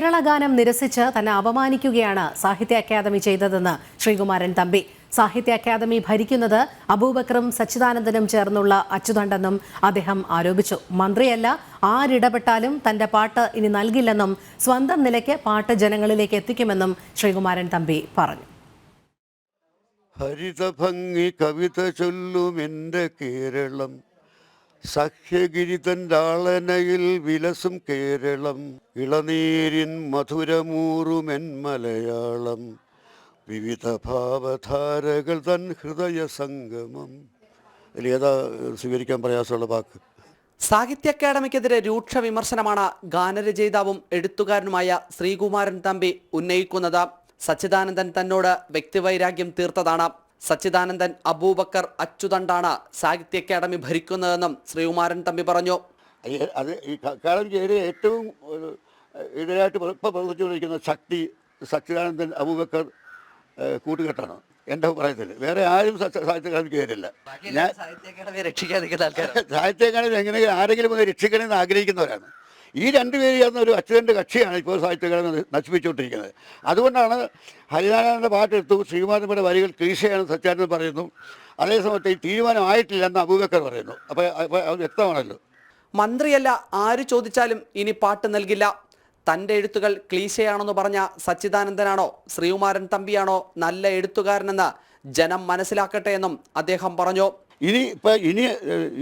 കേരളഗാനം നിരസിച്ച് തന്നെ അപമാനിക്കുകയാണ് സാഹിത്യ അക്കാദമി ചെയ്തതെന്ന് ശ്രീകുമാരൻ തമ്പി. സാഹിത്യ അക്കാദമി ഭരിക്കുന്നത് അബൂബക്കറും സച്ചിദാനന്ദനും ചേർന്നുള്ള അച്ചുതണ്ടെന്നും അദ്ദേഹം ആരോപിച്ചു. മന്ത്രിയല്ല, ആരിടപെട്ടാലും തന്റെ പാട്ട് ഇനി നൽകില്ലെന്നും സ്വന്തം നിലയ്ക്ക് പാട്ട് ജനങ്ങളിലേക്ക് എത്തിക്കുമെന്നും ശ്രീകുമാരൻ തമ്പി പറഞ്ഞു. ഹരിതഭംഗി കവിത ചൊല്ലുമെന്റെ കേരളം, സഖ്യഗിരിതൻ ലാളനയിൽ വിലസും കേരളം, ഇളനീരിൻ മധുരമൂറുമെൻ മലയാളം, വിവിധ ഭാവധാരകൾ തൻ ഹൃദയ സംഗമം. ഏതാ സ്വീകരിക്കാൻ പ്രയാസമുള്ള വാക്ക്? സാഹിത്യ അക്കാദമിക്കെതിരെ രൂക്ഷ വിമർശനമാണ് ഗാനരചയിതാവും എഴുത്തുകാരനുമായ ശ്രീകുമാരൻ തമ്പി ഉന്നയിക്കുന്നത്. സച്ചിദാനന്ദൻ തന്നോട് വ്യക്തിവൈരാഗ്യം തീർത്തതാണ്. സച്ചിദാനന്ദൻ അബൂബക്കർ അച്ചുതണ്ടാണ് സാഹിത്യ അക്കാദമി ഭരിക്കുന്നതെന്നും ശ്രീകുമാരൻ തമ്പി പറഞ്ഞു. അത് ഈ അക്കാദമിക്ക് ഏറ്റവും എതിരായിട്ട് ഇപ്പോൾ പ്രവർത്തിച്ചുകൊണ്ടിരിക്കുന്ന ശക്തി സച്ചിദാനന്ദൻ അബൂബക്കർ കൂട്ടുകെട്ടാണ് എൻ്റെ അഭിപ്രായത്തിൽ. വേറെ ആരും സാഹിത്യ അക്കാദമിക്ക് കയറില്ല. ഞാൻ സാഹിത്യ അക്കാദമി എങ്ങനെ ആരെങ്കിലും ഒന്ന് രക്ഷിക്കണമെന്ന് ആഗ്രഹിക്കുന്നവരാണ്. ഈ രണ്ടുപേര് ചേർന്ന ഒരു അച്യുതൻ്റെ കക്ഷിയാണ് ഇപ്പോൾ സാഹിത്യ അക്കാദമി നശിപ്പിച്ചുകൊണ്ടിരിക്കുന്നത്. അതുകൊണ്ടാണ് ഹരിനാരായണൻ്റെ പാട്ടെടുത്തു, ശ്രീകുമാരൻ്റെ വരികൾ ക്ലീശയാണ് സച്ചിദാനന്ദൻ പറയുന്നു, അതേസമയത്ത് ഈ തീരുമാനമായിട്ടില്ല എന്ന് അബൂബക്കർ പറയുന്നു. അപ്പോൾ അത് വ്യക്തമാണല്ലോ. മന്ത്രിയല്ല, ആര് ചോദിച്ചാലും ഇനി പാട്ട് നൽകില്ല. തൻ്റെ എഴുത്തുകൾ ക്ലീശയാണെന്ന് പറഞ്ഞ സച്ചിദാനന്ദനാണോ ശ്രീകുമാരൻ തമ്പിയാണോ നല്ല എഴുത്തുകാരനെന്ന് ജനം മനസ്സിലാക്കട്ടെ എന്നും അദ്ദേഹം പറഞ്ഞു.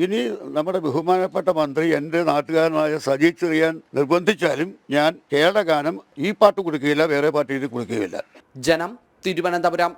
ഇനി നമ്മുടെ ബഹുമാനപ്പെട്ട മന്ത്രി എൻ്റെ നാട്ടുകാരനായ സജി ചെറിയാൻ നിർബന്ധിച്ചാലും ഞാൻ കേരളഗാനം ഈ പാട്ട് കൊടുക്കുകയില്ല, വേറെ പാട്ട് ഇത് കൊടുക്കുകയില്ല. ജനം, തിരുവനന്തപുരം.